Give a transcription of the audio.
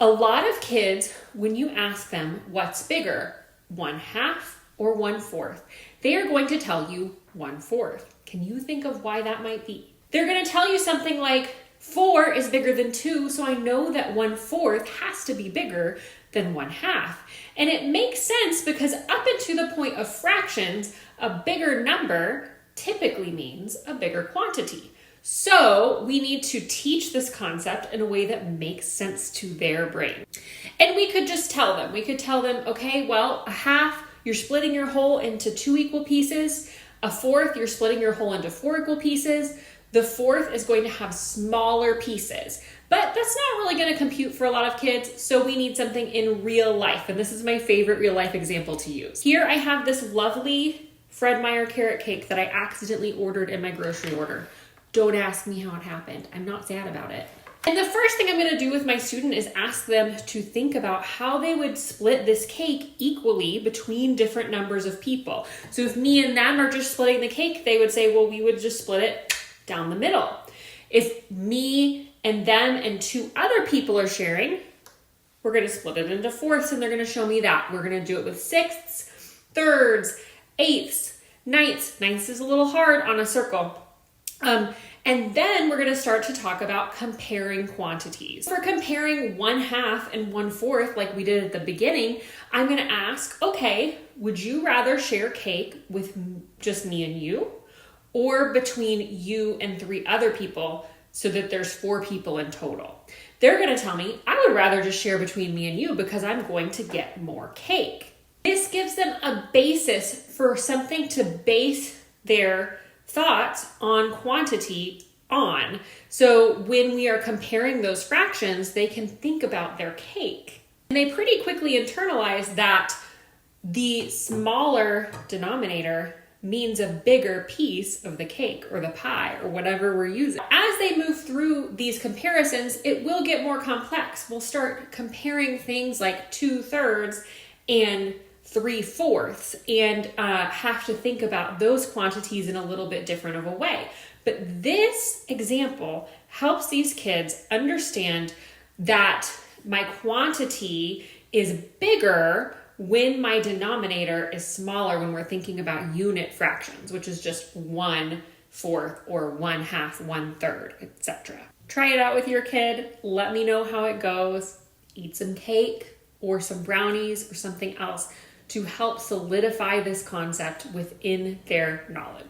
A lot of kids, when you ask them what's bigger, 1/2 or 1/4, they are going to tell you 1/4. Can you think of why that might be? They're going to tell you something like 4 is bigger than 2, so I know that 1/4 has to be bigger than 1/2. And it makes sense because up until the point of fractions, a bigger number typically means a bigger quantity. So we need to teach this concept in a way that makes sense to their brain. And we could just tell them, okay, well, 1/2, you're splitting your whole into 2 equal pieces. 1/4, you're splitting your whole into 4 equal pieces. The 4th is going to have smaller pieces. But that's not really going to compute for a lot of kids, so we need something in real life. And this is my favorite real life example to use. Here I have this lovely Fred Meyer carrot cake that I accidentally ordered in my grocery order. Don't ask me how it happened. I'm not sad about it. And the first thing I'm going to do with my student is ask them to think about how they would split this cake equally between different numbers of people. So if me and them are just splitting the cake, they would say, well, we would just split it down the middle. If me and them and 2 other people are sharing, we're going to split it into 4ths, and they're going to show me that. We're going to do it with 6ths, 3rds, 8ths, 9ths. 9ths is a little hard on a circle. And then we're going to start to talk about comparing quantities. For comparing 1/2 and 1/4, like we did at the beginning, I'm going to ask, okay, would you rather share cake with just me and you, or between you and 3 other people so that there's 4 people in total? They're going to tell me, I would rather just share between me and you because I'm going to get more cake. This gives them a basis for something to base their thoughts on quantity on. So when we are comparing those fractions, they can think about their cake. And they pretty quickly internalize that the smaller denominator means a bigger piece of the cake or the pie or whatever we're using. As they move through these comparisons, it will get more complex. We'll start comparing things like 2/3 and 3/4 and have to think about those quantities in a little bit different of a way. But this example helps these kids understand that my quantity is bigger when my denominator is smaller when we're thinking about unit fractions, which is just 1/4 or 1/2, 1/3, etc. Try it out with your kid. Let me know how it goes. Eat some cake or some brownies or something else to help solidify this concept within their knowledge.